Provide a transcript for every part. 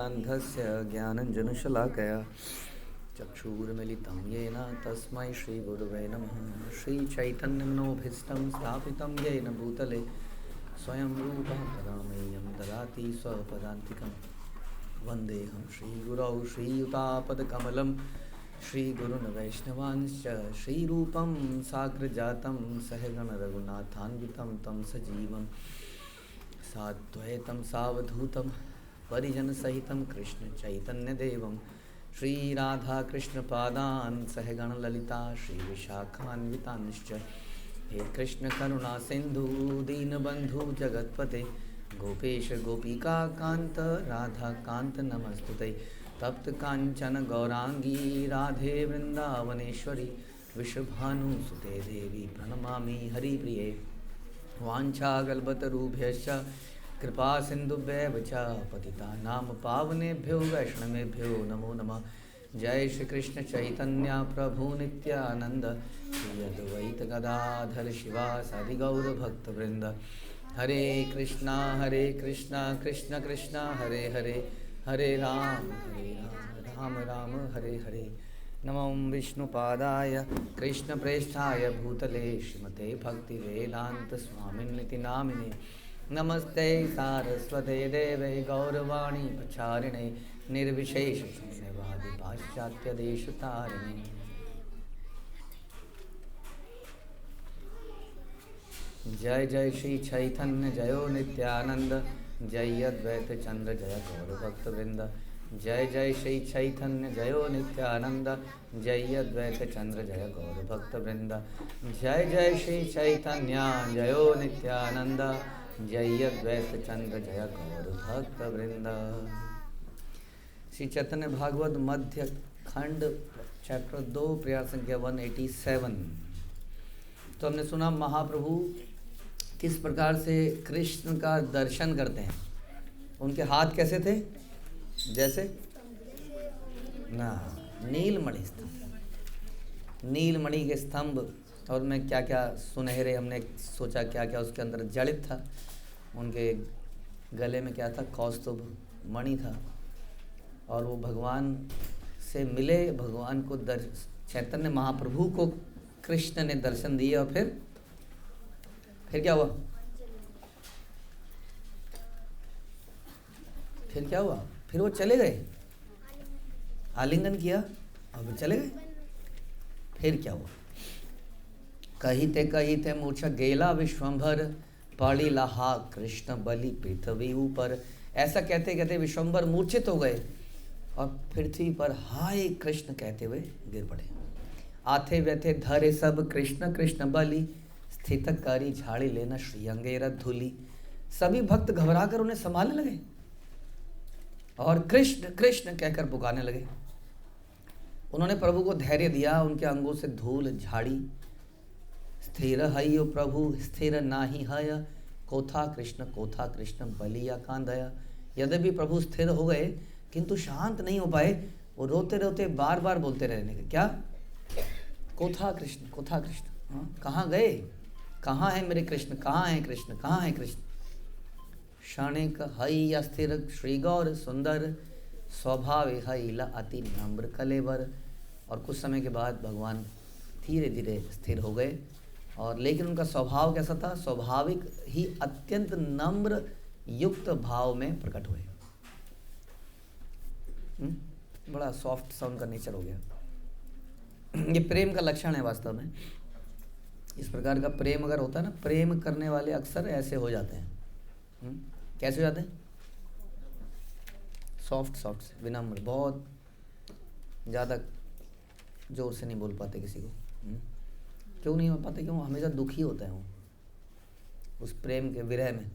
अन्धस्य ज्ञानञ्जनशलाकया चक्षुरुन्मिलितं येन तस्मै श्रीगुरुवे नमः। श्रीचैतन्यमनोभीष्टं स्थापितं येन भूतले स्वयं रूपः परामेयं ददाति स्वपदान्तिकं। वन्देऽहं श्रीगुरौ श्रीयुतापदकमलं श्रीगुरुन् वैष्णवांश्च श्रीरूपं साग्रजातं सहगणरघुनाथान्वितं तं सजीवं साद्वैतं सावधूतं परिजनसहितं कृष्ण चैतन्यदेवं श्रीराधाकृष्णपादान् सहगणललिता श्रीविशाखान्वितांश्च। हे कृष्ण करुणा सिन्धु दीनबन्धु जगत्पते गोपेश गोपिकान्त राधाकान्त नमस्तुते। तप्त काञ्चन गौरांगी राधे वृन्दावनेश्वरी विश्वभानुसुते देवी प्रणमामि हरिप्रिये। वाञ्छाकल्पतरुभ्यश्च कृपा सिन्धुभ्येव च पतितानां पावनेभ्यो वैष्णवेभ्यो नमो नमः। जय श्री कृष्ण चैतन्य प्रभु नित्यानंद श्री अद्वैत गदाधर शिवासादि गौर भक्तवृंद। हरे कृष्णा कृष्ण कृष्ण हरे हरे हरे राम राम राम हरे हरे। नमो विष्णुपादाय कृष्णप्रेष्ठाय भूतले श्रीमते भक्तिवेदांत स्वामिन्निति नामिने। नमस्ते सारस्वते देवे गौरवाणी प्रचारिणे निर्विशेष शून्यवादी पाश्चात्य देशतारिणे। जय जय श्री चैतन्य जयो नित्यानंद जय अद्वैत चंद्र जय गौर भक्तवृंद। जय जय श्री चैतन्य जयो नित्यानंद जय अद्वैत चंद्र जय गौर भक्तवृंद। जय जय श्री चैतन्य जयो नित्यानंद जय अद्वैत चंद्र जय गौर भक्त वृंद। श्री चैतन्य भागवत मध्य खंड चैप्टर 2 प्रयास संख्या 187। तो हमने सुना महाप्रभु किस प्रकार से कृष्ण का दर्शन करते हैं। उनके हाथ कैसे थे? जैसे ना नीलमणि स्तंभ, नीलमणि के स्तंभ। और में क्या क्या सुनहरे, हमने सोचा क्या क्या उसके अंदर जड़ित था। उनके गले में क्या था? कौस्तुभ मणि था। और वो भगवान से मिले, भगवान को चैतन्य महाप्रभु को कृष्ण ने दर्शन दिए। और फिर क्या हुआ? फिर क्या हुआ? फिर वो चले गए, आलिंगन किया और चले गए। फिर क्या हुआ? कहिते मूर्छा गेला विश्वंभर पड़ी लहा कृष्ण बलि पृथ्वी ऊपर। ऐसा कहते कहते विश्वंभर मूर्छित हो गए और पृथ्वी पर हाय कृष्ण कहते हुए गिर पड़े। आथे व्यथे धरे सब कृष्ण कृष्ण बलि स्थित करी झाड़ी लेना श्रीअंगेर धूलि। सभी भक्त घबराकर उन्हें संभालने लगे और कृष्ण कृष्ण कहकर पुकारने लगे। उन्होंने प्रभु को धैर्य दिया, उनके अंगों से धूल झाड़ी। स्थिर हयो प्रभु स्थिर नाही हय कोथा कृष्ण बलिया कांदया। यद्यपि प्रभु स्थिर हो गए किंतु शांत नहीं हो पाए। वो रोते रोते बार बार बोलते रहने के क्या? कोथा कृष्ण कहाँ गए? कहाँ है मेरे कृष्ण? कहाँ है कृष्ण? कहाँ है कृष्ण? क्षणिक हई अस्थिर श्री गौर सुंदर स्वभाव हईला अति नम्र कलेवर। और कुछ समय के बाद भगवान धीरे धीरे स्थिर हो गए। और लेकिन उनका स्वभाव कैसा था? स्वाभाविक ही अत्यंत नम्र युक्त भाव में प्रकट हुए। बड़ा सॉफ्ट सा उनका नेचर हो गया। ये प्रेम का लक्षण है वास्तव में। इस प्रकार का प्रेम अगर होता है ना, प्रेम करने वाले अक्सर ऐसे हो जाते हैं। कैसे हो जाते हैं? सॉफ्ट से, विनम्र, बहुत ज़्यादा जोर से नहीं बोल पाते किसी को। क्यों नहीं हो पाते? क्यों? हमेशा दुखी होते हैं वो उस प्रेम के विरह में।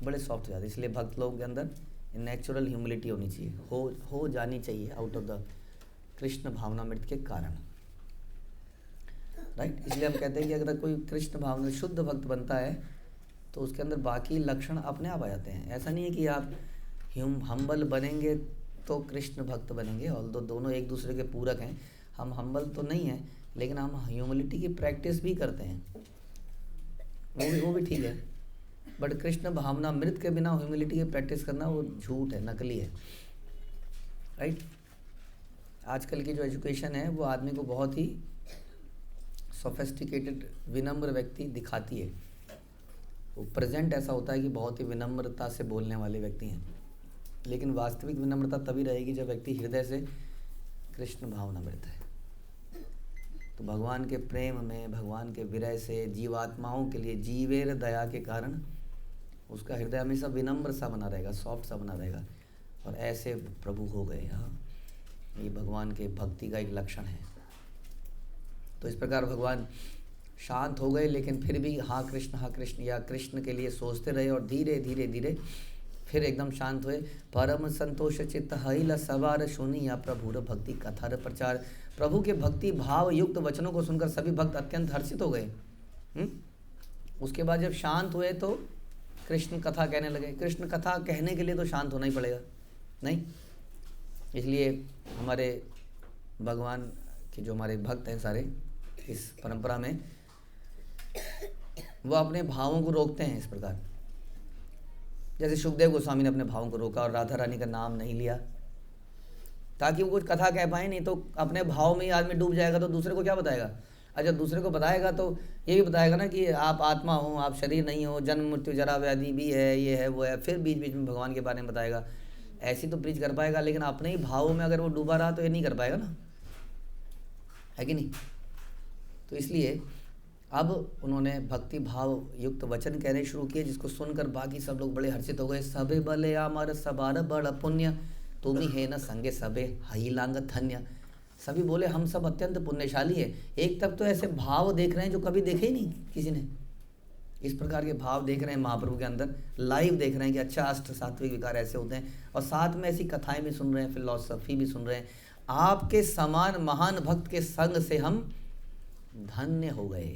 बड़े सॉफ्ट हो जाते। इसलिए भक्त लोगों के अंदर नेचुरल ह्यूमिलिटी होनी चाहिए, हो जानी चाहिए आउट ऑफ द कृष्ण भावनामृत के कारण, राइट। इसलिए हम कहते हैं कि अगर कोई कृष्ण भावना शुद्ध भक्त बनता है तो उसके अंदर बाकी लक्षण अपने आप आ जाते हैं। ऐसा नहीं है कि आप हम्बल बनेंगे तो कृष्ण भक्त बनेंगे। और दोनों एक दूसरे के पूरक हैं। हम हम्बल तो नहीं हैं लेकिन हम ह्यूमिलिटी की प्रैक्टिस भी करते हैं, वो भी ठीक है। बट कृष्ण भावनामृत के बिना ह्यूमिलिटी की प्रैक्टिस करना वो झूठ है, नकली है, राइट। आजकल की जो एजुकेशन है वो आदमी को बहुत ही सोफिस्टिकेटेड विनम्र व्यक्ति दिखाती है। वो प्रेजेंट ऐसा होता है कि बहुत ही विनम्रता से बोलने वाले व्यक्ति हैं, लेकिन वास्तविक विनम्रता तभी रहेगी जब व्यक्ति हृदय से कृष्ण भावनामृत है। तो भगवान के प्रेम में, भगवान के विरह से जीवात्माओं के लिए जीवेर दया के कारण उसका हृदय हमेशा विनम्र सा बना रहेगा, सॉफ्ट सा बना रहेगा, और ऐसे प्रभु हो गए। हाँ, ये भगवान के भक्ति का एक लक्षण है। तो इस प्रकार भगवान शांत हो गए, लेकिन फिर भी हाँ कृष्ण या कृष्ण के लिए सोचते रहे, और धीरे धीरे धीरे फिर एकदम शांत हुए। परम संतोष चित्त हईल सवार सुनिया प्रभुर भक्ति कथार प्रचार। प्रभु के भक्ति भाव युक्त वचनों को सुनकर सभी भक्त अत्यंत हर्षित हो गए। उसके बाद जब शांत हुए तो कृष्ण कथा कहने लगे। कृष्ण कथा कहने के लिए तो शांत होना ही पड़ेगा, नहीं? इसलिए हमारे भगवान के जो हमारे भक्त हैं सारे इस परंपरा में, वो अपने भावों को रोकते हैं इस प्रकार। जैसे सुखदेव गोस्वामी ने अपने भावों को रोका और राधा रानी का नाम नहीं लिया, ताकि वो कुछ कथा कह पाए। नहीं तो अपने भाव में ही आदमी डूब जाएगा तो दूसरे को क्या बताएगा। और जब दूसरे को बताएगा तो ये भी बताएगा ना कि आप आत्मा हो, आप शरीर नहीं हो, जन्म मृत्यु जरा व्याधि भी है, ये है वो है, फिर बीच बीच में भगवान के बारे में बताएगा। ऐसी तो प्रीच कर पाएगा, लेकिन अपने ही भावों में अगर वो डूबा रहा तो ये नहीं कर पाएगा ना, है कि नहीं? तो इसलिए अब उन्होंने भक्ति भाव युक्त वचन कहने शुरू किए, जिसको सुनकर बाकी सब लोग बड़े हर्षित हो गए। सबे बले आमर सबार बड़ पुण्य तुम ही है न संगे सबे हई लांग धन्य। सभी बोले हम सब अत्यंत पुण्यशाली है। एक तक तो ऐसे भाव देख रहे हैं जो कभी देखे ही नहीं किसी ने। इस प्रकार के भाव देख रहे हैं महाप्रभु के अंदर, लाइव देख रहे हैं कि अच्छा अष्ट सात्विक विकार ऐसे होते हैं, और साथ में ऐसी कथाएं भी सुन रहे हैं, फिलॉसफी भी सुन रहे हैं। आपके समान महान भक्त के संग से हम धन्य हो गए।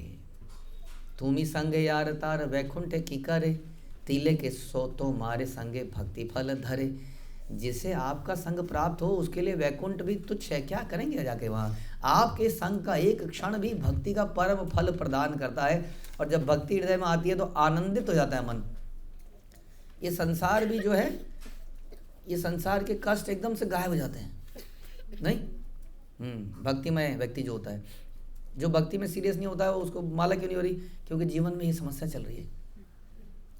तुमी संगे यार तार वैकुंठ की करे, तिले के सो तो मारे संगे भक्ति फल धरे। जिसे आपका संग प्राप्त हो उसके लिए वैकुंठ भी तुच्छ है, क्या करेंगे जाके वहाँ। आपके संग का एक क्षण भी भक्ति का परम फल प्रदान करता है, और जब भक्ति हृदय में आती है तो आनंदित हो जाता है मन। ये संसार भी जो है, ये संसार के कष्ट एकदम से गायब हो जाते हैं, नहीं? भक्तिमय व्यक्ति जो होता है, जो भक्ति में सीरियस नहीं होता है, उसको माला क्यों नहीं हो रही? क्योंकि जीवन में ये समस्या चल रही है,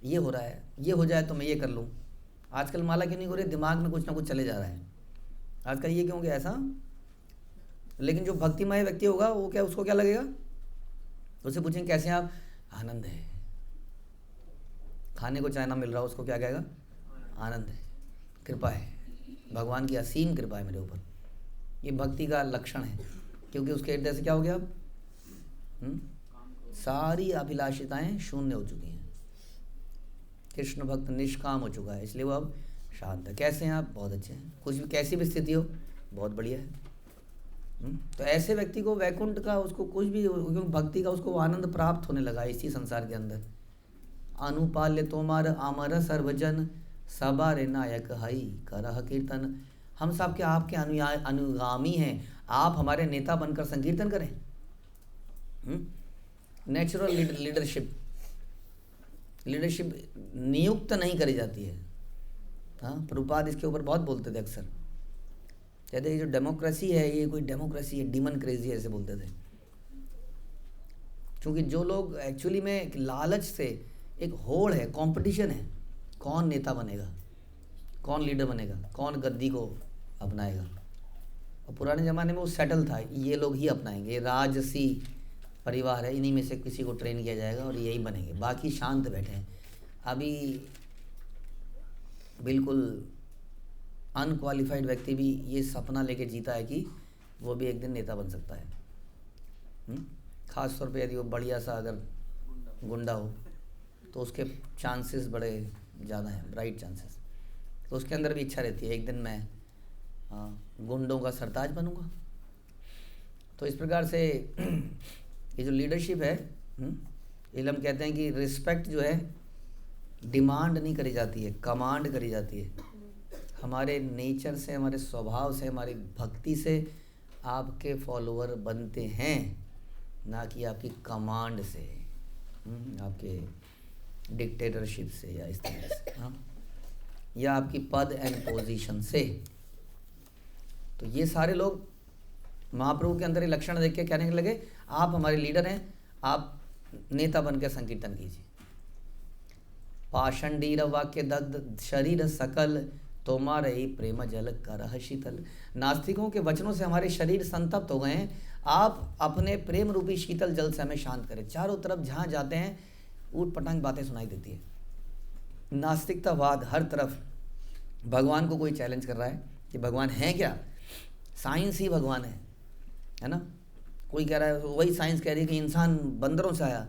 ये हो रहा है, ये हो जाए तो मैं ये कर लूँ। आजकल माला क्यों नहीं हो रही? दिमाग में कुछ ना कुछ चले जा रहा है आजकल। ये क्यों गया ऐसा? लेकिन जो भक्तिमय व्यक्ति होगा वो क्या, उसको क्या लगेगा? उससे पूछेंगे कैसे आप? आनंद है। खाने को चाहे ना मिल रहा हो, उसको क्या कहेगा? आनंद है, कृपा है, भगवान की असीम कृपा है मेरे ऊपर। ये भक्ति का लक्षण है, क्योंकि उसके हृदय से क्या हो गया? अब सारी अभिलाषिताएं शून्य हो चुकी हैं। कृष्ण भक्त निष्काम हो चुका है, इसलिए वो अब शांत है। कैसे हैं आप? बहुत अच्छे हैं। कुछ भी कैसी भी स्थिति हो, बहुत बढ़िया है। तो ऐसे व्यक्ति को वैकुंठ का, उसको कुछ भी, क्योंकि भक्ति का उसको आनंद प्राप्त होने लगा इसी संसार के अंदर। अनुपाल्य तोमार आमर सर्वजन सबारे नायक हई करह कीर्तन। हम सब के आपके अनुगामी हैं, आप हमारे नेता बनकर संकीर्तन करें। नेचुरल लीडरशिप नियुक्त नहीं करी जाती है। हाँ, प्रभुपाद इसके ऊपर बहुत बोलते थे अक्सर। कहते हैं जो डेमोक्रेसी है, ये कोई डेमोक्रेसी है, डीमन क्रेजी ऐसे बोलते थे। क्योंकि जो लोग एक्चुअली में एक लालच से, एक होड़ है, कंपटीशन है, कौन नेता बनेगा, कौन लीडर बनेगा, कौन गद्दी को अपनाएगा। और पुराने ज़माने में वो सेटल था, ये लोग ही अपनाएंगे, राजसी परिवार है, इन्हीं में से किसी को ट्रेन किया जाएगा और यही बनेंगे, बाकी शांत बैठे हैं। अभी बिल्कुल अनक्वालिफाइड व्यक्ति भी ये सपना लेके जीता है कि वो भी एक दिन नेता बन सकता है। ख़ास तौर पे यदि वो बढ़िया सा अगर गुंडा हो तो उसके चांसेस बड़े ज़्यादा हैं, ब्राइट चांसेस। तो उसके अंदर भी इच्छा रहती है एक दिन मैं गुंडों का सरताज बनूंगा। तो इस प्रकार से ये जो लीडरशिप है, ये हम कहते हैं कि रिस्पेक्ट जो है डिमांड नहीं करी जाती है, कमांड करी जाती है। हमारे नेचर से, हमारे स्वभाव से, हमारी भक्ति से आपके फॉलोअर बनते हैं, ना कि आपकी कमांड से, आपके डिक्टेटरशिप से या इस तरह से, हाँ, या आपकी पद एंड पोजीशन से। तो ये सारे लोग महाप्रभु के अंदर ये लक्षण देख के कहने लगे, आप हमारे लीडर हैं, आप नेता बन के संकीर्तन कीजिए। पाषंडीर वाक्य दग्ध शरीर सकल, तोमारे प्रेम जल करह शीतल। नास्तिकों के वचनों से हमारे शरीर संतप्त हो गए हैं, आप अपने प्रेम रूपी शीतल जल से हमें शांत करें। चारों तरफ जहाँ जाते हैं ऊट पटांग बातें सुनाई देती है, नास्तिकतावाद हर तरफ। भगवान को कोई चैलेंज कर रहा है कि भगवान है क्या, साइंस ही भगवान है ना। कोई कह रहा है, वही साइंस कह रही है कि इंसान बंदरों से आया,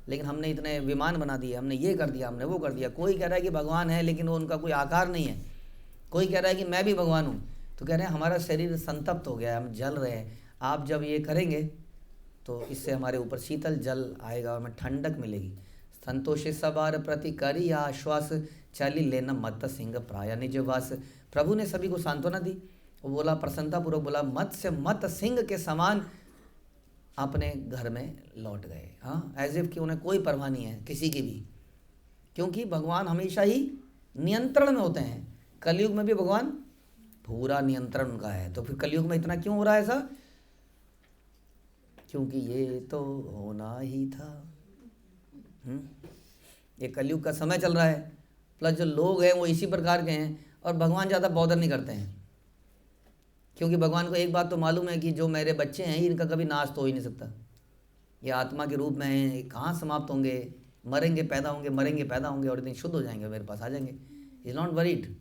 लेकिन हमने इतने विमान बना दिए, हमने ये कर दिया, हमने वो कर दिया। कोई कह रहा है कि भगवान है लेकिन वो उनका कोई आकार नहीं है। कोई कह रहा है कि मैं भी भगवान हूँ। तो कह रहे हैं हमारा शरीर संतप्त हो गया है, हम जल रहे हैं। आप जब ये करेंगे तो इससे हमारे ऊपर शीतल जल आएगा और हमें ठंडक मिलेगी। संतोषे सवार प्रति करी आश्वास, चली लेना मत सिंह प्राय निज वास। प्रभु ने सभी को सांत्वना दी। वो बोला, प्रसन्नतापूर्वक बोला, मत से मत सिंह के समान अपने घर में लौट गए। हाँ, एज इफ कि उन्हें कोई परवाह नहीं है किसी की भी, क्योंकि भगवान हमेशा ही नियंत्रण में होते हैं। कलयुग में भी भगवान पूरा नियंत्रण उनका है। तो फिर कलयुग में इतना क्यों हो रहा है ऐसा? क्योंकि ये तो होना ही था। ये कलयुग का समय चल रहा है, प्लस जो लोग हैं वो इसी प्रकार के हैं, और भगवान ज़्यादा बॉदर नहीं करते हैं, क्योंकि भगवान को एक बात तो मालूम है कि जो मेरे बच्चे हैं इनका कभी नाश तो हो ही नहीं सकता। ये आत्मा के रूप में हैं, कहाँ समाप्त होंगे, मरेंगे पैदा होंगे, मरेंगे पैदा होंगे, और एक दिन शुद्ध हो जाएंगे, मेरे पास आ जाएंगे। Is not worried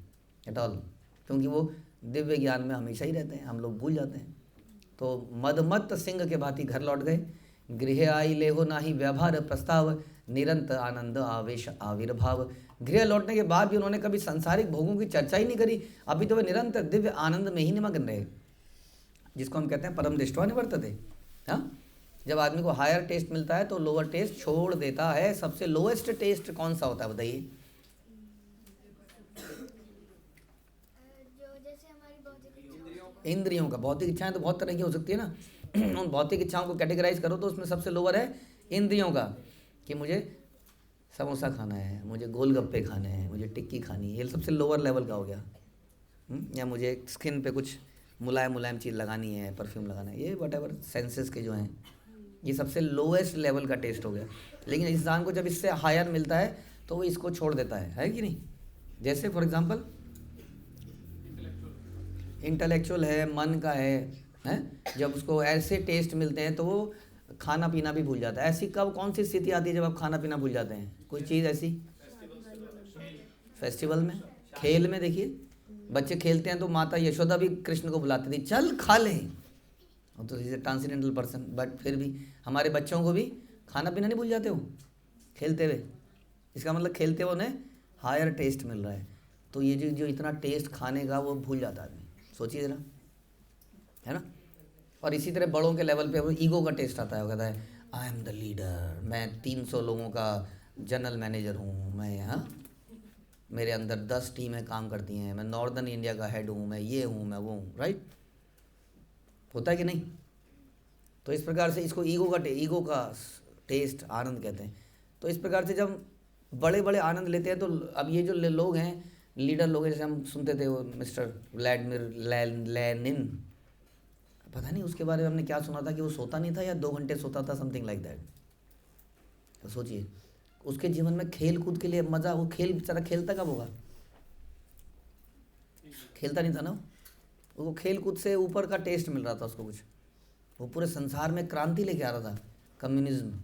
at all, क्योंकि वो दिव्य ज्ञान में हमेशा ही रहते हैं, हम लोग भूल जाते हैं। तो मदमत्त सिंह के भांति घर लौट गए। गृह आई लेहो नाही व्यवहार प्रस्ताव, निरंतर आनंद आवेश आविर्भाव। गृह लौटने के बाद भी उन्होंने कभी सांसारिक भोगों की चर्चा ही नहीं करी। अभी तो वे निरंतर दिव्य आनंद में ही निमग्न रहे, जिसको हम कहते हैं परम दृष्टवा निवर्तते। हाँ, जब आदमी को हायर टेस्ट मिलता है तो लोअर टेस्ट छोड़ देता है। सबसे लोएस्ट टेस्ट कौन सा होता है बताइए? इंद्रियों का। भौतिक इच्छाएं तो बहुत तरह की हो सकती है ना। उन भौतिक इच्छाओं को कैटेगराइज करो तो उसमें सबसे लोअर है इंद्रियों का, कि मुझे समोसा खाना है, मुझे गोलगप्पे खाने हैं, मुझे टिक्की खानी है। ये सबसे लोअर लेवल का हो गया। या मुझे स्किन पे कुछ मुलायम मुलायम चीज़ लगानी है, परफ्यूम लगाना है, ये वट एवर सेंसेस के जो हैं, ये सबसे लोएस्ट लेवल का टेस्ट हो गया। लेकिन इंसान को जब इससे हायर मिलता है तो वो इसको छोड़ देता है कि नहीं? जैसे फॉर एग्जांपल इंटेलेक्चुअल है, मन का है, जब उसको ऐसे टेस्ट मिलते हैं तो वो खाना पीना भी भूल जाता है। ऐसी कब कौन सी स्थिति आती है जब आप खाना पीना भूल जाते हैं? कोई चीज़ ऐसी? फेस्टिवल में, खेल में। देखिए बच्चे खेलते हैं तो माता यशोदा भी कृष्ण को बुलाती थी, चल खा लें। तो is a transcendental person, but फिर भी हमारे बच्चों को भी खाना पीना नहीं भूल जाते हो खेलते हुए। इसका मतलब खेलते हुए उन्हें हायर टेस्ट मिल रहा है। तो ये जो इतना टेस्ट खाने का वो भूल जाता है आदमी। सोचिए ज़रा, है ना। और इसी तरह बड़ों के लेवल पे वो ईगो का टेस्ट आता है। वो कहता है आई एम द लीडर, मैं 300 लोगों का जनरल मैनेजर हूँ, मैं यहाँ मेरे अंदर 10 टीमें काम करती हैं, मैं नॉर्दर्न इंडिया का हेड हूँ, मैं ये हूँ, मैं वो हूँ। राइट, होता है कि नहीं? तो इस प्रकार से इसको ईगो का टेस्ट आनंद कहते हैं। तो इस प्रकार से जब बड़े बड़े आनंद लेते हैं तो अब ये जो लोग हैं, लीडर लोग हैं, जैसे हम सुनते थे वो मिस्टर व्लादिमीर लेनिन, पता नहीं उसके बारे में हमने क्या सुना था कि वो सोता नहीं था या 2 घंटे सोता था, समथिंग लाइक दैट। तो सोचिए उसके जीवन में खेल कूद के लिए मज़ा, वो खेल बेचारा खेलता कब होगा? खेलता नहीं था ना वो। खेल कूद से ऊपर का टेस्ट मिल रहा था उसको कुछ। वो पूरे संसार में क्रांति लेके आ रहा था, कम्युनिज्म,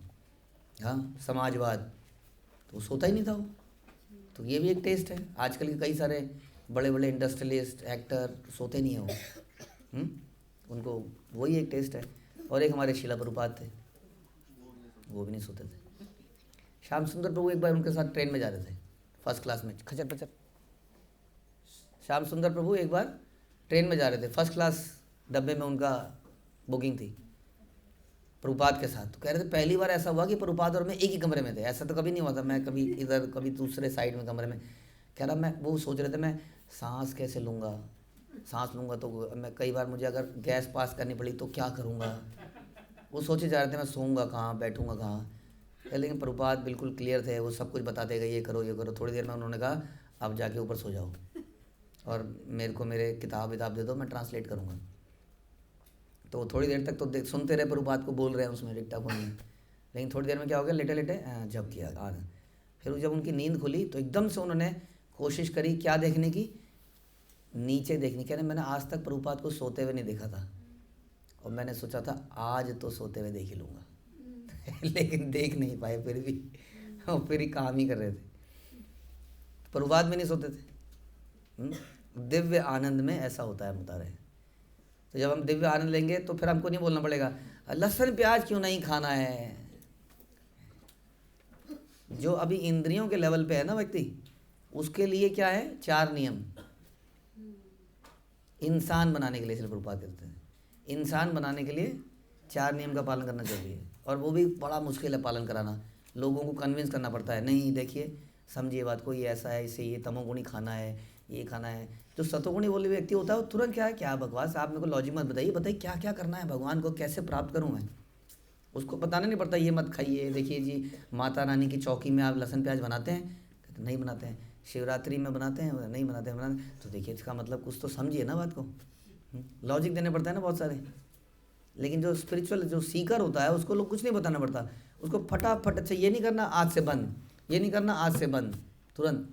हाँ, समाजवाद। तो वो सोता ही नहीं था वो। तो ये भी एक टेस्ट है। आजकल के कई सारे बड़े बड़े इंडस्ट्रियलिस्ट एक्टर सोते नहीं हैं वो, उनको वही एक टेस्ट है। और एक हमारे शिला प्रभुपाद थे, वो भी नहीं सोते थे। श्याम सुंदर प्रभु एक बार उनके साथ ट्रेन में जा रहे थे, फर्स्ट क्लास में, खचर पचर। श्याम सुंदर प्रभु एक बार ट्रेन में जा रहे थे, फर्स्ट क्लास डब्बे में उनका बुकिंग थी प्रभुपाद के साथ। तो कह रहे थे पहली बार ऐसा हुआ कि प्रभुपाद और मैं एक ही कमरे में थे। ऐसा तो कभी नहीं हुआ था, मैं कभी इधर कभी दूसरे साइड में कमरे में। कह रहा मैं वो सोच रहे थे मैं सांस कैसे लूँगा, सांस लूँगा तो मैं कई बार मुझे अगर गैस पास करनी पड़ी तो क्या करूँगा। वो सोचे जा रहे थे मैं सोऊंगा कहाँ, बैठूँगा कहाँ। लेकिन प्रभुपाद बिल्कुल क्लियर थे, वो सब कुछ बताते गए, ये करो ये करो। थोड़ी देर में उन्होंने कहा अब जाके ऊपर सो जाओ और मेरे को मेरे किताब दे दो, मैं ट्रांसलेट करूँगा। तो थोड़ी देर तक तो सुनते रहे, प्रभुपाद को बोल रहे हैं उसमें डिक्टाफोन में। लेकिन थोड़ी देर में क्या हो गया, लेटे लेटे जब किया आग। फिर जब उनकी नींद खुली तो एकदम से उन्होंने कोशिश करी क्या देखने की, नीचे देखने। कह रहे मैंने आज तक प्रभुपाद को सोते हुए नहीं देखा था और मैंने सोचा था आज तो सोते हुए देख ही लूँगा लेकिन देख नहीं पाए फिर भी, और फिर ही काम ही कर रहे थे। प्रभुपाद में नहीं सोते थे। दिव्य आनंद में ऐसा होता है, बता रहे हैं। तो जब हम दिव्य आनंद लेंगे तो फिर हमको नहीं बोलना पड़ेगा लहसुन प्याज क्यों नहीं खाना है। जो अभी इंद्रियों के लेवल पे है ना व्यक्ति, उसके लिए क्या है, 4 नियम इंसान बनाने के लिए। इसलिए प्रभुपाद कहते हैं इंसान बनाने के लिए 4 नियम का पालन करना जरूरी है, और वो भी बड़ा मुश्किल है पालन कराना। लोगों को कन्विंस करना पड़ता है, नहीं देखिए समझिए बात को, ये ऐसा है, इसे ये तमोगुणी खाना है, ये खाना है। जो सतोगुणी बोले व्यक्ति होता है वो तुरंत क्या बकवास, आप मेरे को लॉजिक मत बताइए क्या क्या करना है, भगवान को कैसे प्राप्त करूँ मैं। उसको बताना नहीं पड़ता, ये मत खाइए, देखिए जी माता रानी की चौकी में आप लहसुन प्याज बनाते हैं, कहते नहीं बनाते हैं। शिवरात्रि में बनाते हैं, नहीं बनाते हैं। तो देखिए इसका मतलब कुछ तो समझिए ना बात को, लॉजिक देने पड़ता है ना बहुत सारे। लेकिन जो स्पिरिचुअल जो सीकर होता है उसको लोग कुछ नहीं बताना पड़ता, उसको फटाफट अच्छा ये नहीं करना आज से बंद, ये नहीं करना आज से बंद, तुरंत।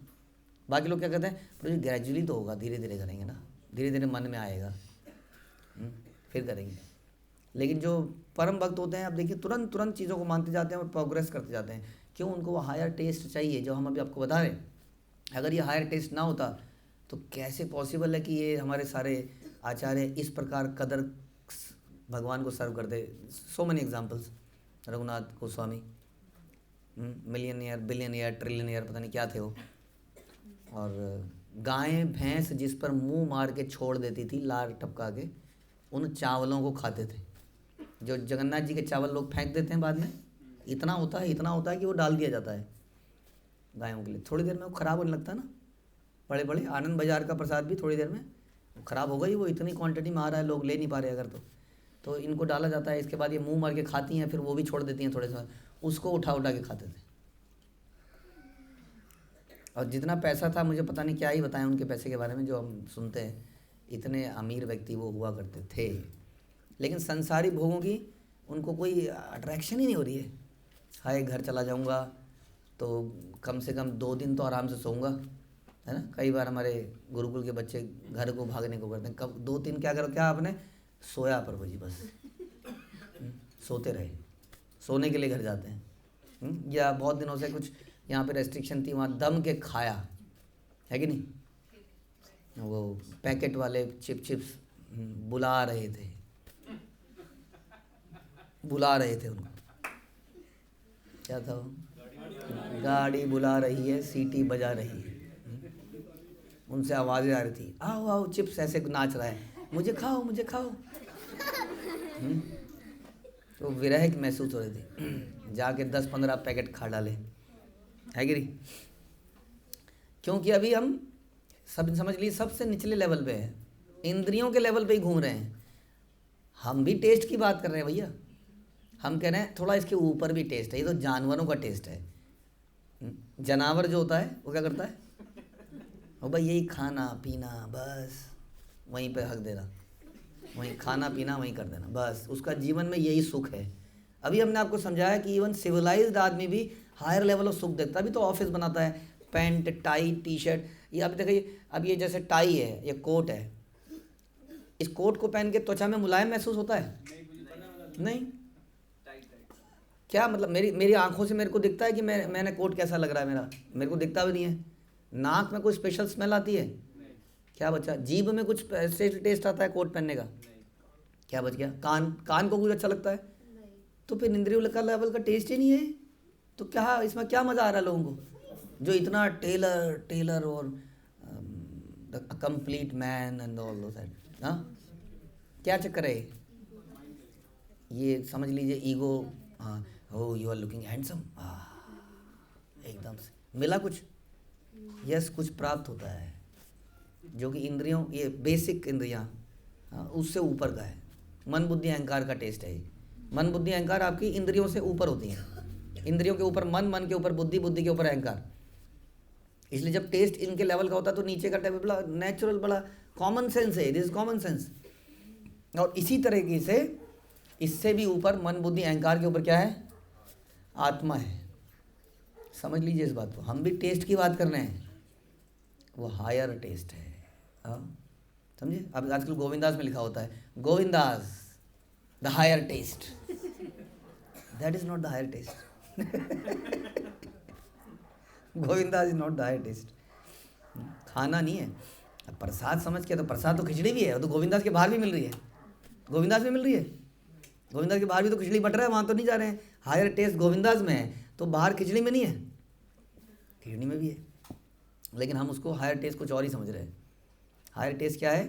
बाकी लोग क्या कहते हैं, पर ग्रेजुअली तो होगा, धीरे धीरे करेंगे ना, धीरे धीरे मन में आएगा, फिर करेंगे। लेकिन जो परम भक्त होते हैं, अब देखिए तुरंत तुरंत चीज़ों को मानते जाते हैं और प्रोग्रेस करते जाते हैं। क्यों, उनको वो हायर टेस्ट चाहिए जो हम अभी आपको बता रहे हैं। अगर ये हायर टेस्ट ना होता तो कैसे पॉसिबल है कि ये हमारे सारे आचार्य इस प्रकार कदर भगवान को सर्व करते। So many examples, Raghunath Goswami millionaire billionaire trillionaire पता नहीं क्या थे वो, और गाय भैंस जिस पर मुंह मार के छोड़ देती थी लार टपका के, उन चावलों को खाते थे। जो जगन्नाथ जी के चावल लोग फेंक देते हैं बाद में, इतना होता है कि वो डाल दिया जाता है गायों के लिए। थोड़ी देर में वो ख़राब होने लगता है ना, बड़े बड़े आनंद बाजार का प्रसाद भी थोड़ी देर में ख़राब हो गई, वो इतनी क्वांटिटी में आ रहा है, लोग ले नहीं पा रहे अगर तो इनको डाला जाता है। इसके बाद ये मुंह मार के खाती हैं, फिर वो भी छोड़ देती हैं थोड़े समय, उसको उठा के खाते थे। और जितना पैसा था, मुझे पता नहीं क्या ही बताएं उनके पैसे के बारे में, जो हम सुनते हैं इतने अमीर व्यक्ति वो हुआ करते थे। लेकिन संसारी भोगों की उनको कोई अट्रैक्शन ही नहीं हो रही है। हाय घर चला जाऊंगा तो कम से कम 2 दिन तो आराम से सोऊंगा, है ना। कई बार हमारे गुरुकुल के बच्चे घर को भागने को करते हैं, कब 2-3 क्या करो, क्या आपने सोया प्रभु जी, बस सोते रहे, सोने के लिए घर जाते हैं। या बहुत दिनों से कुछ यहाँ पे रेस्ट्रिक्शन थी, वहाँ दम के खाया है कि नहीं, वो पैकेट वाले चिप्स बुला रहे थे उनको, क्या था वो, गाड़ी बुला रही है, सीटी बजा रही है, उनसे आवाज़ें आ रही थी, आओ आओ चिप्स, ऐसे नाच रहा है, मुझे खाओ। तो विरह महसूस हो रही थी, जाके 10-15 पैकेट खा डाले, है कि नहीं। क्योंकि अभी हम सब समझ लीजिए सबसे निचले लेवल पे है, इंद्रियों के लेवल पे ही घूम रहे हैं। हम भी टेस्ट की बात कर रहे हैं भैया, हम कह रहे हैं थोड़ा इसके ऊपर भी टेस्ट है। ये तो जानवरों का टेस्ट है। जानवर जो होता है वो क्या करता है, वो भाई यही खाना पीना, बस वहीं पे हक देना, वहीं खाना पीना वहीं कर देना, बस उसका जीवन में यही सुख है। अभी हमने आपको समझाया कि इवन सिविलाइज्ड आदमी भी हायर लेवल ऑफ सुख देखता है। अभी तो ऑफिस बनाता है, पैंट टाई टी शर्ट, ये आप देखिए, अब ये जैसे टाई है, ये कोट है, इस कोट को पहन के त्वचा में मुलायम महसूस होता है? नहीं। क्या मतलब, मेरी आंखों से मेरे को दिखता है कि मैंने कोट कैसा लग रहा है, मेरे को दिखता भी नहीं है। नाक में कोई स्पेशल स्मेल आती है क्या बच्चा? जीभ में कुछ टेस्ट आता है कोट पहनने का क्या बच गया? कान को कुछ अच्छा लगता है? तो फिर इंद्रियों का लेवल का टेस्ट ही नहीं है, तो क्या इसमें क्या मज़ा आ रहा है लोगों को, जो इतना टेलर और the complete man and all दो दैट। हाँ, क्या चक्कर है ये समझ लीजिए, ईगो। हाँ, ओ यू आर लुकिंग हैंडसम, एकदम से मिला कुछ, यस कुछ प्राप्त होता है जो कि इंद्रियों, ये बेसिक इंद्रियां, उससे ऊपर का है। मन बुद्धि अहंकार का टेस्ट है। मन बुद्धि अहंकार आपकी इंद्रियों से ऊपर होती हैं, इंद्रियों के ऊपर मन, मन के ऊपर बुद्धि, बुद्धि के ऊपर अहंकार। इसलिए जब टेस्ट इनके लेवल का होता है तो नीचे का टेबल बड़ा नेचुरल, बड़ा कॉमन सेंस है, दिस इज कॉमन सेंस। और इसी तरीके से इससे भी ऊपर मन, बुद्धि, अहंकार के ऊपर क्या है? आत्मा है। समझ लीजिए इस बात को। हम भी टेस्ट की बात कर रहे हैं, वो हायर टेस्ट है। समझे? अब आजकल गोविंदास में लिखा होता है Govinda's the higher taste, that is not the higher taste. Govinda's is not the higher taste. खाना नहीं है। अब प्रसाद समझ के, तो प्रसाद तो खिचड़ी भी है, तो गोविंदास के बाहर भी मिल रही है, गोविंदास में मिल रही है। गोविंदास के बाहर भी तो खिचड़ी बट रहा है, वहाँ तो नहीं जा रहे हैं। हायर टेस्ट गोविंदास में है, तो बाहर खिचड़ी में नहीं है, खिचड़ी में भी है। लेकिन हम उसको हायर टेस्ट कुछ और ही समझ रहे हैं। हायर टेस्ट क्या है?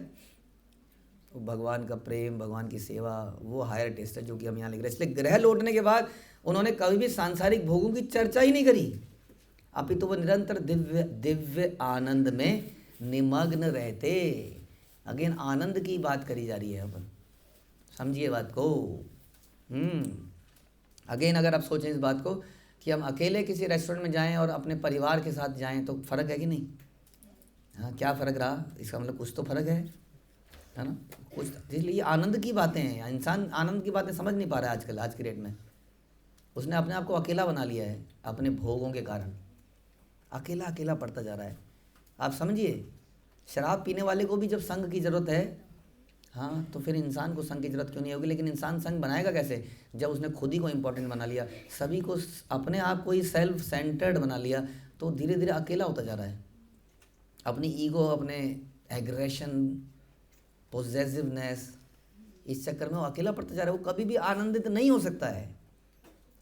वो भगवान का प्रेम, भगवान की सेवा, वो हायर टेस्ट है जो कि हम यहाँ लिख रहे हैं। इसलिए ग्रह लौटने के बाद उन्होंने कभी भी सांसारिक भोगों की चर्चा ही नहीं करी, अपितु वो निरंतर दिव्य दिव्य आनंद में निमग्न रहते। अगेन आनंद की बात करी जा रही है अपन, समझिए बात को। अगेन अगर आप सोचें इस बात को कि हम अकेले किसी रेस्टोरेंट में जाएं और अपने परिवार के साथ जाएं तो फ़र्क है कि नहीं? हाँ, क्या फ़र्क रहा? इसका मतलब कुछ तो फ़र्क है ना? कुछ। इसलिए आनंद की बातें हैं, इंसान आनंद की बातें समझ नहीं पा रहा है आजकल, आज की डेट में। उसने अपने आप को अकेला बना लिया है अपने भोगों के कारण, अकेला अकेला पड़ता जा रहा है। आप समझिए, शराब पीने वाले को भी जब संग की ज़रूरत है, हाँ, तो फिर इंसान को संग की ज़रूरत क्यों नहीं होगी? लेकिन इंसान संग बनाएगा कैसे? जब उसने खुद ही को इम्पोर्टेंट बना लिया, सभी को, अपने आप को ही सेल्फ सेंटर्ड बना लिया, तो धीरे धीरे अकेला होता जा रहा है। अपनी ईगो, अपने एग्रेशन, पोजेसिवनेस, इस चक्कर में वो अकेला पड़ता जा रहा है। वो कभी भी आनंदित नहीं हो सकता है,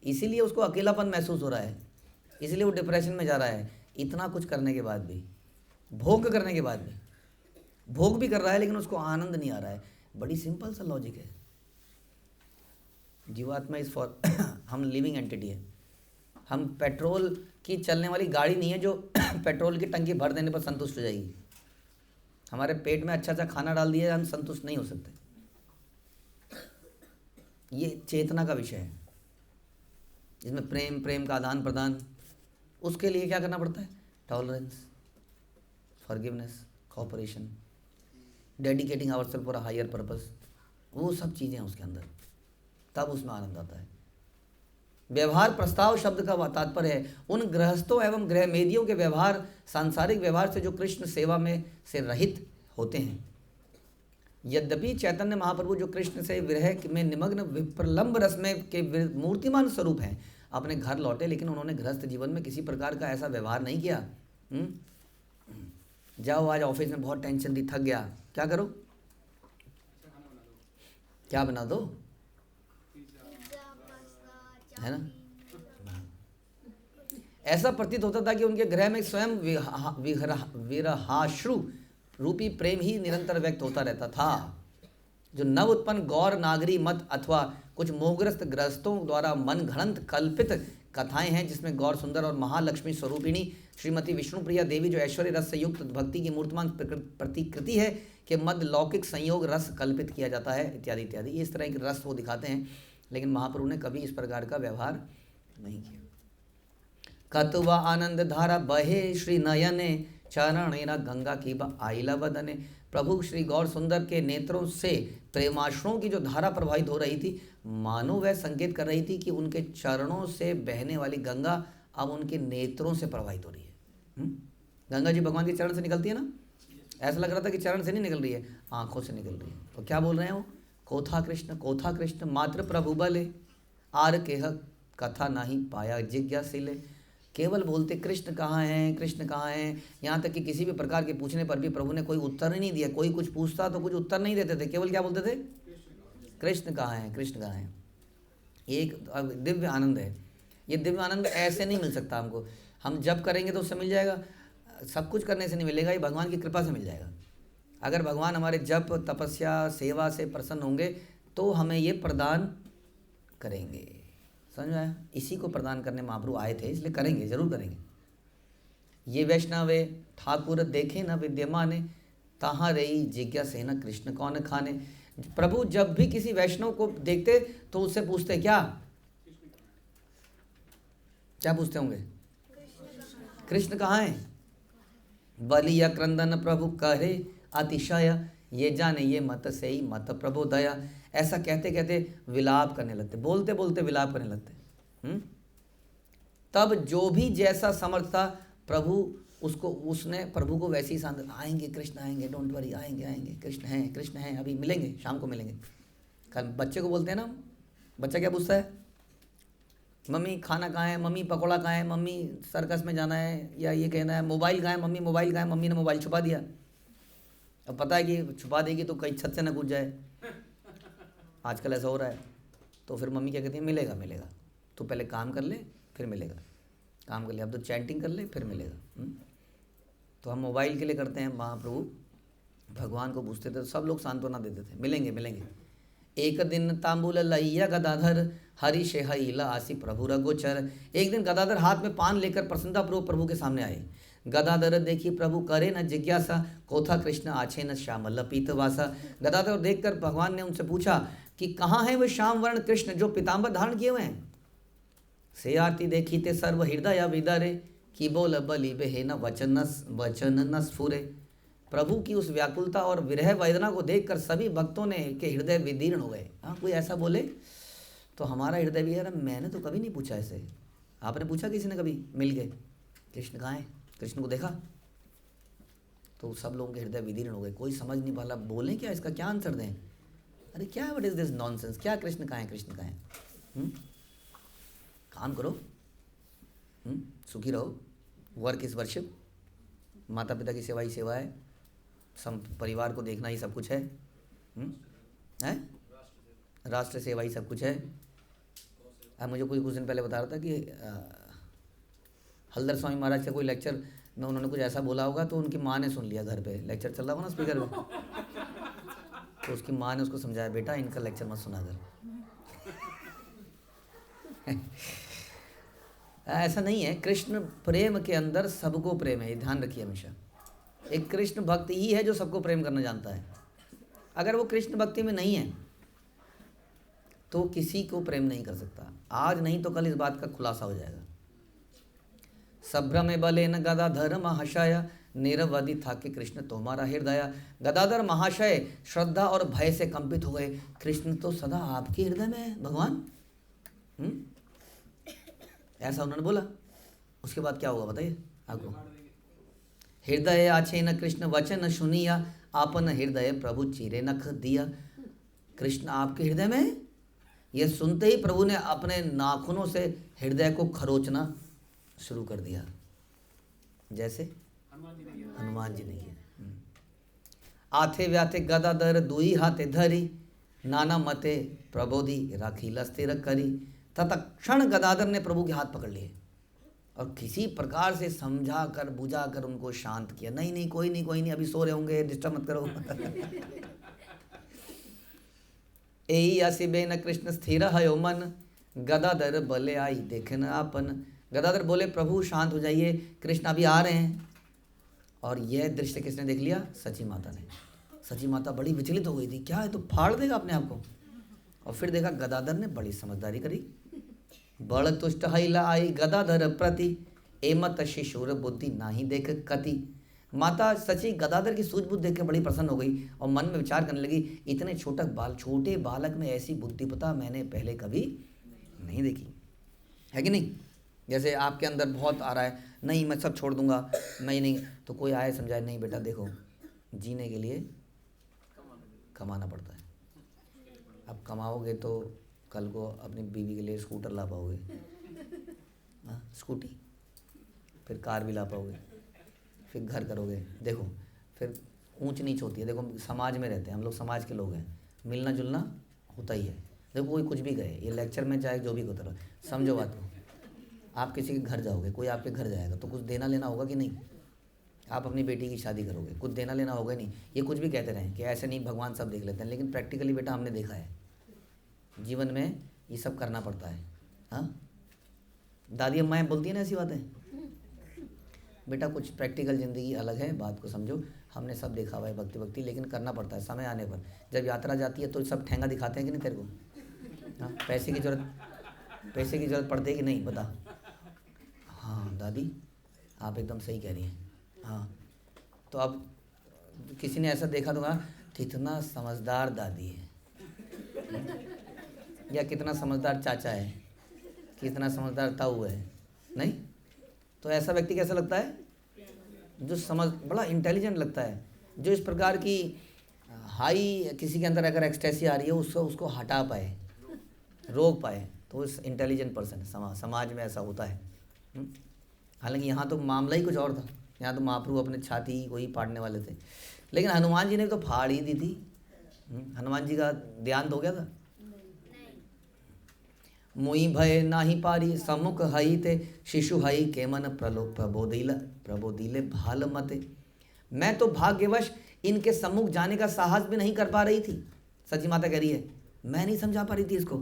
इसीलिए उसको अकेलापन महसूस हो रहा है, इसलिए वो डिप्रेशन में जा रहा है। इतना कुछ करने के बाद भी, भोग करने के बाद भी, भोग भी कर रहा है लेकिन उसको आनंद नहीं आ रहा है। बड़ी सिंपल सा लॉजिक है। जीवात्मा इज फॉर हम लिविंग एंटिटी है। हम पेट्रोल की चलने वाली गाड़ी नहीं है जो पेट्रोल की टंकी भर देने पर संतुष्ट हो जाएगी। हमारे पेट में अच्छा खाना डाल दिया, हम संतुष्ट नहीं हो सकते। ये चेतना का विषय है, इसमें प्रेम, प्रेम का आदान प्रदान। उसके लिए क्या करना पड़ता है? Tolerance, forgiveness, cooperation, dedicating ourselves for a higher purpose, वो सब चीज़ें हैं उसके अंदर, तब उसमें आनंद आता है। व्यवहार प्रस्ताव शब्द का तात्पर्य है उन गृहस्थों एवं गृहमेदियों के व्यवहार, सांसारिक व्यवहार से जो कृष्ण सेवा में से रहित होते हैं। यद्यपि चैतन्य महाप्रभु जो कृष्ण से विरह में निमग्न विप्रलंब रस में के मूर्तिमान स्वरूप हैं, अपने घर लौटे, लेकिन उन्होंने गृहस्थ जीवन में किसी प्रकार का ऐसा व्यवहार नहीं किया। जाओ आज ऑफिस में बहुत टेंशन थी, थक गया, क्या करो? क्या बना दो, है ना? ऐसा प्रतीत होता था कि उनके गृह में स्वयं विरहाश्रु रूपी प्रेम ही निरंतर व्यक्त होता रहता था। जो नव उत्पन्न गौर नागरी मत अथवा कुछ मोहग्रस्त गृहस्थों द्वारा मन घड़ंत कल्पित कथाएं हैं, जिसमें गौर सुंदर और महालक्ष्मी स्वरूपिणी श्रीमती विष्णुप्रिया देवी जो ऐश्वर्य रस से युक्त भक्ति की मूर्तिमान प्रतिकृति है कि मध्य लौकिक संयोग रस कल्पित किया जाता है, इत्यादि इत्यादि। इस तरह के रस वो दिखाते हैं, लेकिन महाप्रभु ने कभी इस प्रकार का व्यवहार नहीं किया। कतुवा आनंद धारा बहे श्री नयने चरणेना गंगा की आइला बदने। प्रभु श्री गौर सुंदर के नेत्रों से प्रेमाश्रुओं की जो धारा प्रवाहित हो रही थी, मानो वह संकेत कर रही थी कि उनके चरणों से बहने वाली गंगा अब उनके नेत्रों से प्रवाहित हो रही है। गंगा जी भगवान के चरण से निकलती है ना, ऐसा लग रहा था कि चरण से नहीं निकल रही है, आंखों से निकल रही है। तो क्या बोल रहे हैं वो? कोथा कृष्ण मात्र प्रभु बले आर केह कथा नहीं पाया जिज्ञासिले। केवल बोलते कृष्ण कहाँ हैं, कृष्ण कहाँ हैं, यहाँ तक कि किसी भी प्रकार के पूछने पर भी प्रभु ने कोई उत्तर नहीं दिया। कोई कुछ पूछता तो कुछ उत्तर नहीं देते थे, केवल क्या बोलते थे? कृष्ण कहाँ हैं, कृष्ण कहाँ हैं। एक दिव्य आनंद है। ये दिव्य आनंद ऐसे नहीं मिल सकता हमको। हम जब करेंगे तो उससे मिल जाएगा, सब कुछ करने से नहीं मिलेगा, ये भगवान की कृपा से मिल जाएगा। अगर भगवान हमारे जप, तपस्या, सेवा से प्रसन्न होंगे तो हमें ये प्रदान करेंगे। समझ में आया? इसी को प्रदान करने महाप्रभु आए थे, इसलिए करेंगे, जरूर करेंगे। ये वैष्णवे ठाकुर देखे न विद्यमाने तहाँ रही जिज्ञासे न कृष्ण कौन खाने। प्रभु जब भी किसी वैष्णव को देखते तो उससे पूछते क्या? क्या पूछते होंगे? कृष्ण कहाँ है? बलि या क्रंदन प्रभु कहे अतिशय, ये जाने ये मत से ही मत प्रभु दया। ऐसा कहते कहते विलाप करने लगते, बोलते बोलते विलाप करने लगते। तब जो भी जैसा समर्थ था प्रभु उसने प्रभु को वैसे ही शांत, आएंगे कृष्ण आएंगे, डोंट वरी, आएंगे आएंगे, कृष्ण हैं, अभी मिलेंगे, शाम को मिलेंगे। कल बच्चे को बोलते हैं ना, बच्चा क्या पूछता है? मम्मी खाना कहाँ है, मम्मी पकौड़ा कहाँ है, मम्मी सर्कस में जाना है, या ये कहना है मोबाइल कहाँ है, मम्मी मोबाइल कहाँ है, मम्मी ने मोबाइल छुपा दिया। अब पता है कि छुपा देगी तो कहीं छत से ना कूद जाए, आजकल ऐसा हो रहा है। तो फिर मम्मी क्या कहती है, मिलेगा मिलेगा, तो पहले काम कर ले फिर मिलेगा, काम कर ले, अब तो चैटिंग कर ले फिर मिलेगा। तो हम मोबाइल के लिए करते हैं, महाप्रभु भगवान को पूछते थे तो सब लोग सांत्वना देते थे, मिलेंगे मिलेंगे। एक दिन तांबूल लैया गदाधर हरि शेहला आसी प्रभु रघुचर। एक दिन गदाधर हाथ में पान लेकर प्रसन्नतापूर्वक प्रभु के सामने आए। गदाधर देखी प्रभु करे न जिज्ञासा, कोथा कृष्ण आछे न श्यामल पीतवासा। गदाधर देखकर भगवान ने उनसे पूछा कि कहाँ है वे श्याम वर्ण कृष्ण जो पीताम्बर धारण किए हुए हैं। से आरती देखी ते सर्व हृदय विदारे, की बोल बलि बेहे न वचन न स्फुरे। प्रभु की उस व्याकुलता और विरह वेदना को देखकर सभी भक्तों ने के हृदय विदीर्ण हो गए। हाँ, कोई ऐसा बोले तो हमारा हृदय भी, यार मैंने तो कभी नहीं पूछा ऐसे, आपने पूछा किसी ने कभी? मिल गए, कृष्ण कहाँ है, कृष्ण को देखा, तो सब लोगों के हृदय विदीर्ण हो गए। कोई समझ नहीं पाला, बोलें क्या, इसका क्या आंसर दें? अरे क्या, व्हाट इज दिस नॉनसेंस, क्या कृष्ण कहाँ है, कृष्ण कहाँ है? काम करो, सुखी रहो, वर्क इज वर्शिप, माता पिता की सेवा ही सेवा है, परिवार को देखना ही सब कुछ है, राष्ट्र सेवा ही सब कुछ है। अब मुझे कोई कुछ दिन पहले बता रहा था कि हल्दर स्वामी महाराज का कोई लेक्चर में उन्होंने कुछ ऐसा बोला होगा तो उनकी माँ ने सुन लिया, घर पे लेक्चर चल रहा होगा ना स्पीकर में, तो उसकी माँ ने उसको समझाया, बेटा इनका लेक्चर मत सुना कर। ऐसा नहीं है, कृष्ण प्रेम के अंदर सबको प्रेम है, ये ध्यान रखिए हमेशा। एक कृष्ण भक्त ही है जो सबको प्रेम करना जानता है। अगर वो कृष्ण भक्ति में नहीं है तो किसी को प्रेम नहीं कर सकता। आज नहीं तो कल इस बात का खुलासा हो जाएगा। सभ्रम बले न गदाधर महाशय, निरवधि था कि कृष्ण तुम्हारा हृदय। गदाधर महाशय श्रद्धा और भय से कंपित हो गए, कृष्ण तो सदा आपके हृदय में है भगवान। ऐसा उन्होंने बोला। उसके बाद क्या हुआ बताइए आपको? हृदय आछे न कृष्ण वचन सुनिया, आपन हृदय प्रभु चीरे नख दिया। कृष्ण आपके हृदय में, यह सुनते ही प्रभु ने अपने नाखूनों से हृदय को खरोचना शुरू कर दिया, जैसे हनुमान जी ने किया। आथे व्याथे गदाधर दुई हाथे धरी, नाना मते प्रबोधि राखीला स्थिर करी। तत्क्षण गदाधर ने प्रभु के हाथ पकड़ लिए और किसी प्रकार से समझा कर बुझा कर उनको शांत किया। नहीं नहीं कोई नहीं कोई नहीं, अभी सो रहे होंगे, डिस्टर्ब मत करो। एही आसिबे न कृष्ण स्थिर हयो मन, गदाधर बले आई देखे न आपन। गदाधर बोले प्रभु शांत हो जाइए, कृष्ण अभी आ रहे हैं। और यह दृश्य किसने देख लिया? सची माता ने। सची माता बड़ी विचलित हो गई थी, क्या है तो फाड़ देगा अपने आप को। और फिर देखा गदाधर ने बड़ी समझदारी करी। बड़ तुष्ट हैला आई गदाधर प्रति, एमत शिशुर बुद्धि नाही देख कति। माता सची गदाधर की सूझबूझ देख के बड़ी प्रसन्न हो गई और मन में विचार करने लगी, इतने छोटे बालक में ऐसी बुद्धिमत्ता मैंने पहले कभी नहीं देखी है कि नहीं। जैसे आपके अंदर बहुत आ रहा है, नहीं मैं सब छोड़ दूंगा, मैं नहीं, तो कोई आए समझाए, नहीं बेटा देखो जीने के लिए कमाना पड़ता है। अब कमाओगे तो कल को अपनी बीवी के लिए स्कूटर ला पाओगे, स्कूटी, फिर कार भी ला पाओगे, फिर घर करोगे। देखो फिर ऊंच नीच होती है। देखो समाज में रहते हैं हम लोग, समाज के लोग हैं, मिलना जुलना होता ही है। देखो कोई कुछ भी कहे, ये लेक्चर में चाहे जो भी होता रहो, समझो बात को। आप किसी के घर जाओगे, कोई आपके घर जाएगा तो कुछ देना लेना होगा कि नहीं? आप अपनी बेटी की शादी करोगे, कुछ देना लेना होगा नहीं। ये कुछ भी कहते रहें कि ऐसे नहीं, भगवान सब देख लेते हैं, लेकिन प्रैक्टिकली बेटा हमने देखा है जीवन में ये सब करना पड़ता है। हाँ, दादी अम्माएँ बोलती हैं ना ऐसी बातें। बेटा कुछ प्रैक्टिकल ज़िंदगी अलग है, बात को समझो। हमने सब देखा हुआ है भक्ति, लेकिन करना पड़ता है समय आने पर। जब यात्रा जाती है तो सब ठेंगा दिखाते हैं कि नहीं तेरे को? हाँ, पैसे की ज़रूरत पड़ती है कि नहीं बता? दादी आप एकदम सही कह रही हैं। हाँ, तो अब किसी ने ऐसा देखा तो कहा कितना समझदार दादी है, या कितना समझदार चाचा है, कितना समझदार ताऊ है। नहीं, तो ऐसा व्यक्ति कैसा लगता है? जो समझ, बड़ा इंटेलिजेंट लगता है, जो इस प्रकार की हाई किसी के अंदर अगर एक्सटेसी आ रही है उसको हटा पाए, रोक पाए, तो इस इंटेलिजेंट पर्सन समाज में ऐसा होता है। हालांकि यहाँ तो मामला ही कुछ और था, यहाँ तो महाप्रभु अपने छाती को ही फाड़ने वाले थे, लेकिन हनुमान जी ने तो फाड़ ही दी थी। हनुमान जी का ध्यान हो गया था। मुई भय नाही पारी सम्मुख हई ते शिशु हई के मन प्रबोधिले भाल मते। मैं तो भाग्यवश इनके सम्मुख जाने का साहस भी नहीं कर पा रही थी। सची माता कह रही है, मैं नहीं समझा पा रही थी इसको,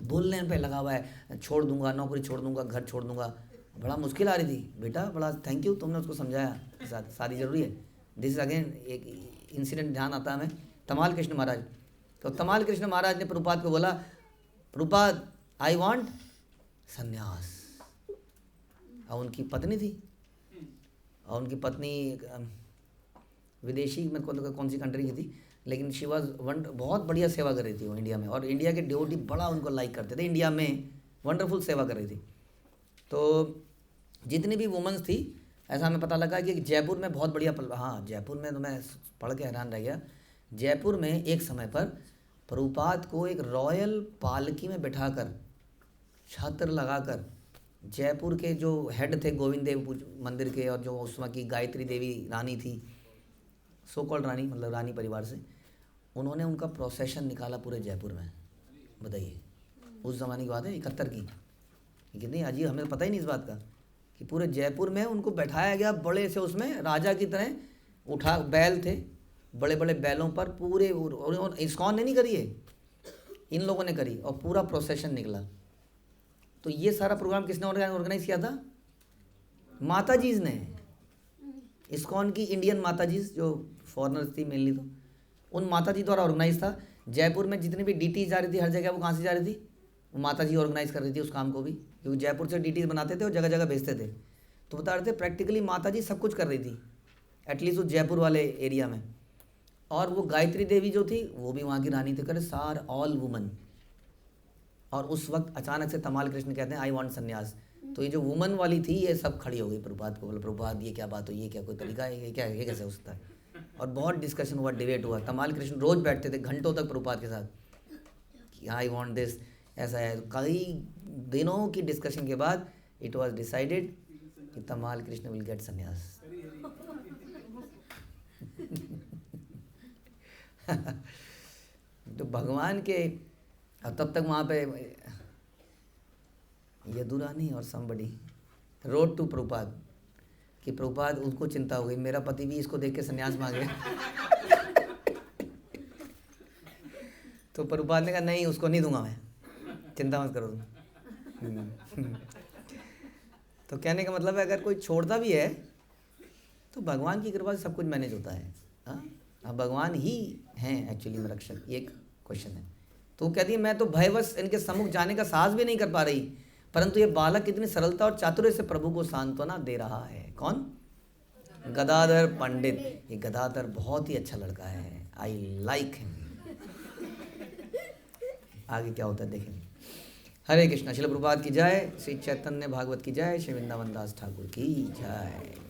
बोलने पे लगा हुआ है, छोड़ दूंगा, नौकरी छोड़ दूंगा, घर छोड़ दूंगा, बड़ा मुश्किल आ रही थी। बेटा बड़ा थैंक यू, तुमने उसको समझाया, सारी जरूरी है। दिस इज अगेन एक इंसिडेंट ध्यान आता है हमें, तमाल कृष्ण महाराज। तो तमाल कृष्ण महाराज ने प्रभुपाद को बोला, प्रभुपाद आई वांट संन्यास। और उनकी पत्नी थी, और उनकी पत्नी विदेशी में कौन सी कंट्री की थी, लेकिन शी वाज बहुत बढ़िया सेवा कर रही थी वो इंडिया में, और इंडिया के डिवोटी बड़ा उनको लाइक करते थे, इंडिया में वंडरफुल सेवा कर रही थी। तो जितनी भी वुमेंस थी, ऐसा हमें पता लगा कि जयपुर में बहुत बढ़िया हाँ, जयपुर में तो मैं पढ़ के हैरान रह गया। जयपुर में एक समय पर प्रभुपाद को एक रॉयल पालकी में बिठाकर, छत्र लगाकर, जयपुर के जो हेड थे गोविंद देव मंदिर के, और जो उस समय की गायत्री देवी रानी थी, सो कॉल्ड रानी, मतलब रानी परिवार से, उन्होंने उनका प्रोसेशन निकाला पूरे जयपुर में। बताइए, उस ज़माने की बात है, 71 की। कितनी अजीब, हमें पता ही नहीं इस बात का कि पूरे जयपुर में उनको बैठाया गया बड़े से, उसमें राजा की तरह उठा, बैल थे, बड़े बड़े बैलों पर पूरे, और इस्कॉन ने नहीं करी है, इन लोगों ने करी, और पूरा प्रोसेशन निकला। तो ये सारा प्रोग्राम किसने ऑर्गेनाइज किया था? माता जीज ने। इस्कॉन की इंडियन माता जी, जो फॉरेनर्स थी मेनली, तो उन माता जी द्वारा ऑर्गेनाइज था। जयपुर में जितनी भी डीटी जा रही थी हर जगह, वो कहाँ से जा रही थी? वो माता जी ऑर्गेनाइज कर रही थी उस काम को भी, क्योंकि जयपुर से डीटीज बनाते थे और जगह जगह भेजते थे। तो बता रहे थे प्रैक्टिकली माता जी सब कुछ कर रही थी, एटलीस्ट उस जयपुर वाले एरिया में। और वो गायत्री देवी जो थी वो भी वहाँ की रानी थी, करे सार ऑल वुमन। और उस वक्त अचानक से तमाल कृष्ण कहते हैं आई वांट संन्यास। तो ये जो वुमन वाली थी ये सब खड़ी हो गई प्रभुपाद को, बोले प्रभुपाद ये क्या बात हो, ये क्या कोई तरीका है, ये क्या है, ये कैसे हो सकता है? और बहुत डिस्कशन हुआ, डिबेट हुआ। तमाल कृष्ण रोज बैठते थे घंटों तक प्रभुपाद के साथ कि आई वांट दिस, ऐसा है। कई दिनों की डिस्कशन के बाद इट वाज डिसाइडेड कि तमाल कृष्ण विल गेट संन्यास। तो भगवान के, तब तक वहाँ पे यदुरानी और समबडी रोड टू प्रभुपाद कि प्रभुपाद, उनको चिंता हो गई मेरा पति भी इसको देख के संन्यास मांगे। तो प्रभुपाद ने कहा नहीं, उसको नहीं दूंगा मैं, चिंता मत करो तुम। तो कहने का मतलब है अगर कोई छोड़ता भी है तो भगवान की कृपा से सब कुछ मैनेज होता है। हाँ, भगवान ही हैं एक्चुअली में रक्षक, ये एक क्वेश्चन है। तो कहती है मैं तो भयवश इनके सम्मुख जाने का साहस भी नहीं कर पा रही, परंतु ये बालक इतनी सरलता और चातुर्य से प्रभु को सांत्वना दे रहा है। कौन? गदाधर पंडित। ये गदाधर बहुत ही अच्छा लड़का है, आई लाइक हिम। आगे क्या होता है देखेंगे। हरे कृष्णा। श्रील प्रभुपाद की जय, श्री चैतन्य भागवत की जय, श्री वृंदावन दास ठाकुर की जय।